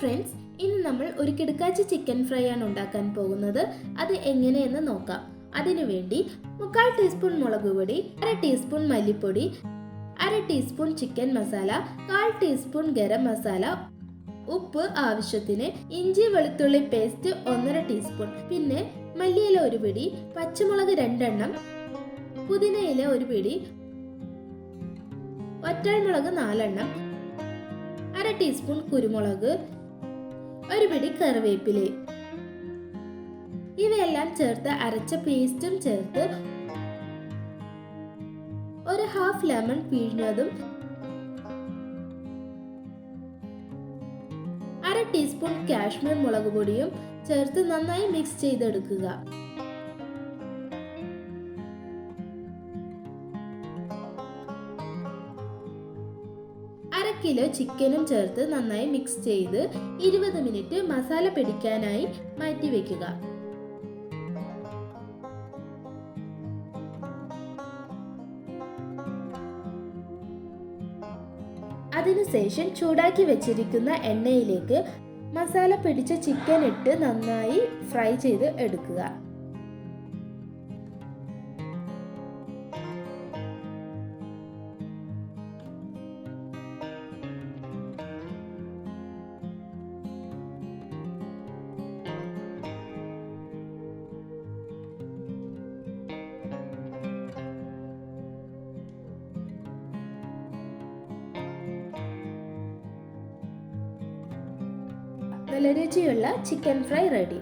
Friends, ഇന്ന് നമ്മൾ ഒരു കിടക്കാച്ചി ചിക്കൻ ഫ്രൈ ആണ് ഉണ്ടാക്കാൻ പോകുന്നത്. അത് എങ്ങനെയെന്ന് നോക്കാം. അതിനുവേണ്ടി 1/4 ടീസ്പൂൺ മുളക് പൊടി, 1/2 ടീസ്പൂൺ മല്ലിപ്പൊടി, 1/2 teaspoon chicken masala, 1/4 teaspoon garam masala, ഉപ്പ് ആവശ്യത്തിന്, ഇഞ്ചി വെളുത്തുള്ളി പേസ്റ്റ് 1/2 ടീസ്പൂൺ, പിന്നെ മല്ലിയില 1 പിടി, പച്ചമുളക് 2 എണ്ണം, പുതിനയില 1 പിടി, വറ്റൽമുളക് 4 എണ്ണം, 1/2 ടീസ്പൂൺ കുരുമുളക്, 1 പിടി കറിവേപ്പില. ഇവയെല്ലാം ചേർത്ത് അരച്ച പേസ്റ്റും ചേർത്ത് 1/2 ലെമൺ പിഴിഞ്ഞതും, 1/2 ടീസ്പൂൺ കാശ്മീർ മുളക് പൊടിയും ചേർത്ത് നന്നായി മിക്സ് ചെയ്തെടുക്കുക. അര കിലോ ചിക്കനും ചേർത്ത് നന്നായി മിക്സ് ചെയ്ത് 20 മിനിറ്റ് മസാല പിടിക്കാനായി മാറ്റി വെക്കുക. അതിനുശേഷം ചൂടാക്കി വെച്ചിരിക്കുന്ന എണ്ണയിലേക്ക് മസാല പിടിച്ച ചിക്കൻ ഇട്ട് നന്നായി ഫ്രൈ ചെയ്ത് എടുക്കുക. നല്ല രുചിയുള്ള ചിക്കൻ ഫ്രൈ റെഡി.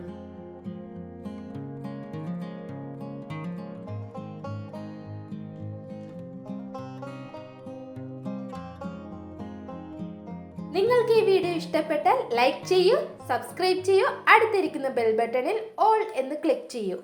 നിങ്ങൾക്ക് ഈ വീഡിയോ ഇഷ്ടപ്പെട്ടാൽ ലൈക്ക് ചെയ്യൂ, സബ്സ്ക്രൈബ് ചെയ്യൂ, അടുത്തിരിക്കുന്ന ബെൽ ബട്ടണിൽ ഓൾ എന്ന് ക്ലിക്ക് ചെയ്യൂ.